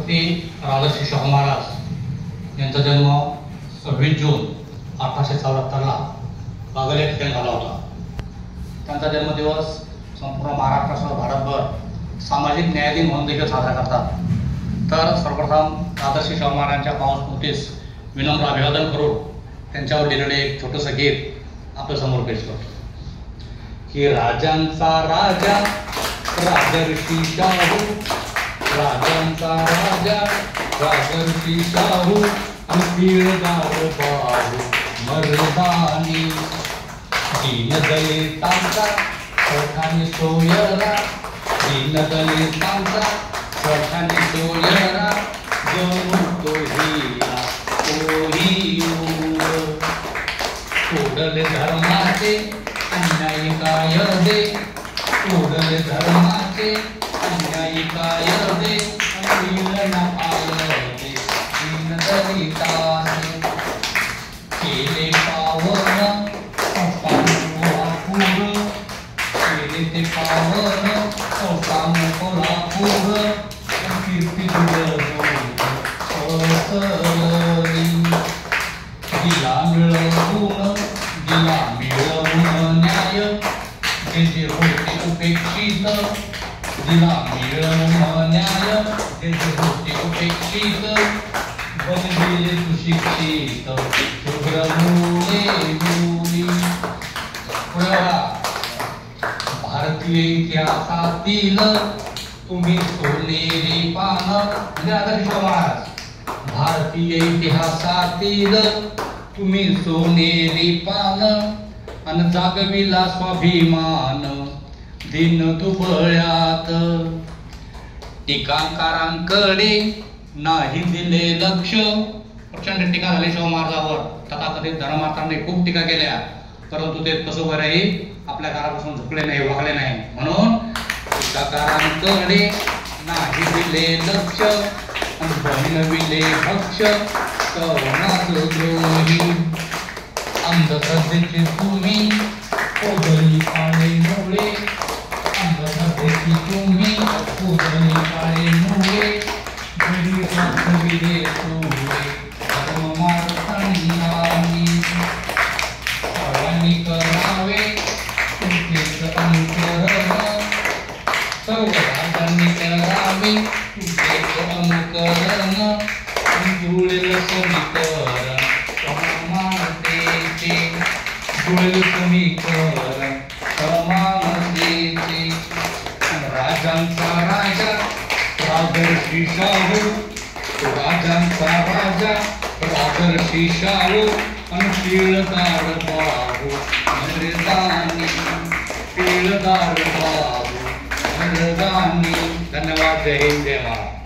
छत्रपती राजर्षी शाहू महाराज यांचा जन्म 26 जून 1874ला बागल या ठिकाणी झाला होता. त्यांचा जन्मदिवस संपूर्ण महाराष्ट्रासह भारतभर सामाजिक न्याय दिन म्हणून देखील साजरा करतात. तर सर्वप्रथम राजर्षी शाहू महाराजांच्या पावस्मृतीस विनम्र अभिवादन करून त्यांच्यावर लिहिलेले एक छोटंसं गीत आपल्या समोर पेश करतो की राजांचा राजा राजर्षी शाहू, राजांचा राजा राजर्षी शाहू, पीळदार बाहू मर्दानी, दीनदलितांचा सठाणी सोयरा, दीनदलितांचा सठाणी सोयरा, जणू तो हिरा तोही सोडले धर्माचे अन्यायी कायदे, सोडले धर्माचे अन्यायी कायदे, मिळना पायदे दीनदलिताने, केले पावन कोल्हापूर, केले ते पावन कोल्हापूर, कीर्ती दिला मिळवून न्याय, जे जे होते उपेक्षित, दिला मिळवून न्याय, जे जे होते उपेक्षित, बनविले सुशिक्षित शुभ्र मुले मुली. भारतीय इतिहासातील तुम्ही सोनेरी पान, म्हणजे राजर्षी शाहू महाराज, भारतीय इतिहासातील तुम्ही सोनेरी पान, अन जागविला स्वाभिमान दिन दुबळ्यात. टीकाकारांकडे नाही दिले लक्ष, प्रचंड टीका झाली शाहू महाराजांवर. तथाकथित धर्मार्थांनी खूप टीका केल्या, परंतु ते कसं बरंही आपल्या घरापासून झुकले नाही, वागले नाही. म्हणून टीकाकारांकडे नाही दिले लक्ष, बनविले भक्ष कवनाच द्रोही. अंधश्रद्धेचे तुम्ही ओढली काळे मुळे, अंधश्रद्धेची तुम्ही ओढली काळे मुळे, घरी वाचविले तुळे धर्ममार्गांनी. सर्वांनी करावे तुझेच अनुकरण, सर्व राजांनी करावे तुझेच अनुकरण, जुळेल समीकरण समानतेचे, जुळेल समीकरण समानतेचे. राजांचा राजा राजर्षी शाहू, राजांचा राजा राजर्षी शाहू, अन पीळदार बाहू मर्दानी, पीळदार बाहू मर्दानी. धन्यवाद. जय हिंद, जय महाराज.